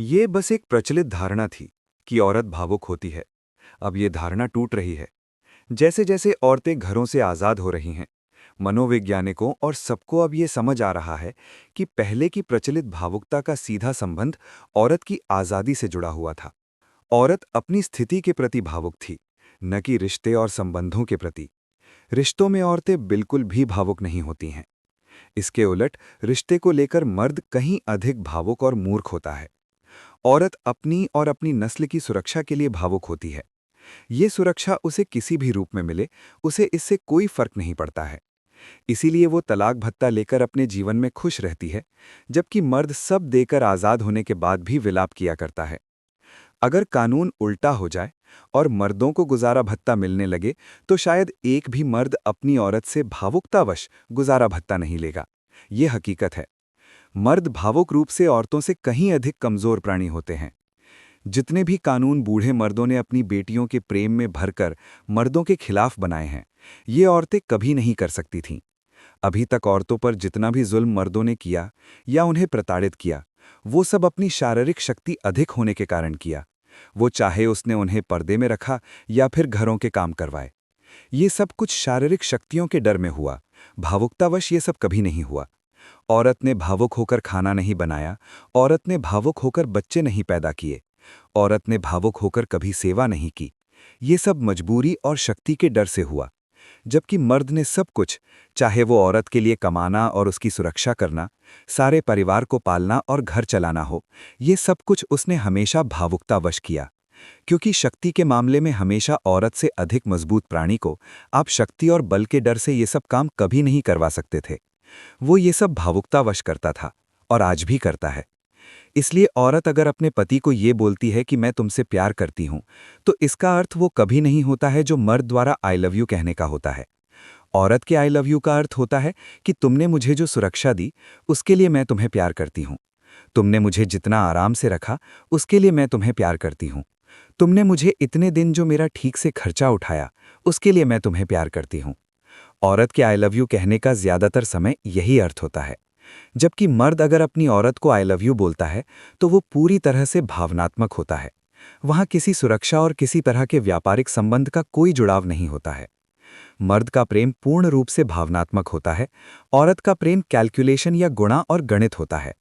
ये बस एक प्रचलित धारणा थी कि औरत भावुक होती है। अब ये धारणा टूट रही है। जैसे जैसे औरतें घरों से आज़ाद हो रही हैं, मनोवैज्ञानिकों और सबको अब ये समझ आ रहा है कि पहले की प्रचलित भावुकता का सीधा संबंध औरत की आज़ादी से जुड़ा हुआ था। औरत अपनी स्थिति के प्रति भावुक थी, न कि रिश्ते और संबंधों के प्रति। रिश्तों में औरतें बिल्कुल भी भावुक नहीं होती हैं। इसके उलट रिश्ते को लेकर मर्द कहीं अधिक भावुक और मूर्ख होता है। औरत अपनी और अपनी नस्ल की सुरक्षा के लिए भावुक होती है। ये सुरक्षा उसे किसी भी रूप में मिले, उसे इससे कोई फर्क नहीं पड़ता है। इसीलिए वो तलाक भत्ता लेकर अपने जीवन में खुश रहती है, जबकि मर्द सब देकर आज़ाद होने के बाद भी विलाप किया करता है। अगर कानून उल्टा हो जाए और मर्दों को गुजारा भत्ता मिलने लगे, तो शायद एक भी मर्द अपनी औरत से भावुकतावश गुजारा भत्ता नहीं लेगा। ये हकीकत है। मर्द भावुक रूप से औरतों से कहीं अधिक कमजोर प्राणी होते हैं। जितने भी कानून बूढ़े मर्दों ने अपनी बेटियों के प्रेम में भरकर मर्दों के खिलाफ बनाए हैं, ये औरतें कभी नहीं कर सकती थीं। अभी तक औरतों पर जितना भी जुल्म मर्दों ने किया या उन्हें प्रताड़ित किया, वो सब अपनी शारीरिक शक्ति अधिक होने के कारण किया। वो चाहे उसने उन्हें पर्दे में रखा या फिर घरों के काम करवाए। ये सब कुछ शारीरिक शक्तियों के डर में हुआ। भावुकतावश ये सब कभी नहीं हुआ। औरत ने भावुक होकर खाना नहीं बनाया, औरत ने भावुक होकर बच्चे नहीं पैदा किए, औरत ने भावुक होकर कभी सेवा नहीं की। ये सब मजबूरी और शक्ति के डर से हुआ। जबकि मर्द ने सब कुछ, चाहे वो औरत के लिए कमाना और उसकी सुरक्षा करना, सारे परिवार को पालना और घर चलाना हो, ये सब कुछ उसने हमेशा भावुकतावश किया। क्योंकि शक्ति के मामले में हमेशा औरत से अधिक मजबूत प्राणी को आप शक्ति और बल के डर से ये सब काम कभी नहीं करवा सकते थे। वो ये सब भावुकतावश करता था और आज भी करता है। इसलिए औरत अगर अपने पति को ये बोलती है कि मैं तुमसे प्यार करती हूं, तो इसका अर्थ वो कभी नहीं होता है जो मर्द द्वारा आई लव यू कहने का होता है। औरत के आई लव यू का अर्थ होता है कि तुमने मुझे जो सुरक्षा दी, उसके लिए मैं तुम्हें प्यार करती हूं। तुमने मुझे जितना आराम से रखा, उसके लिए मैं तुम्हें प्यार करती हूं। तुमने मुझे इतने दिन जो मेरा ठीक से खर्चा उठाया, उसके लिए मैं तुम्हें प्यार करती हूं। औरत के आई लव यू कहने का ज्यादातर समय यही अर्थ होता है। जबकि मर्द अगर अपनी औरत को आई लव यू बोलता है, तो वो पूरी तरह से भावनात्मक होता है। वहां किसी सुरक्षा और किसी तरह के व्यापारिक संबंध का कोई जुड़ाव नहीं होता है। मर्द का प्रेम पूर्ण रूप से भावनात्मक होता है, औरत का प्रेम कैलकुलेशन या गुणा और गणित होता है।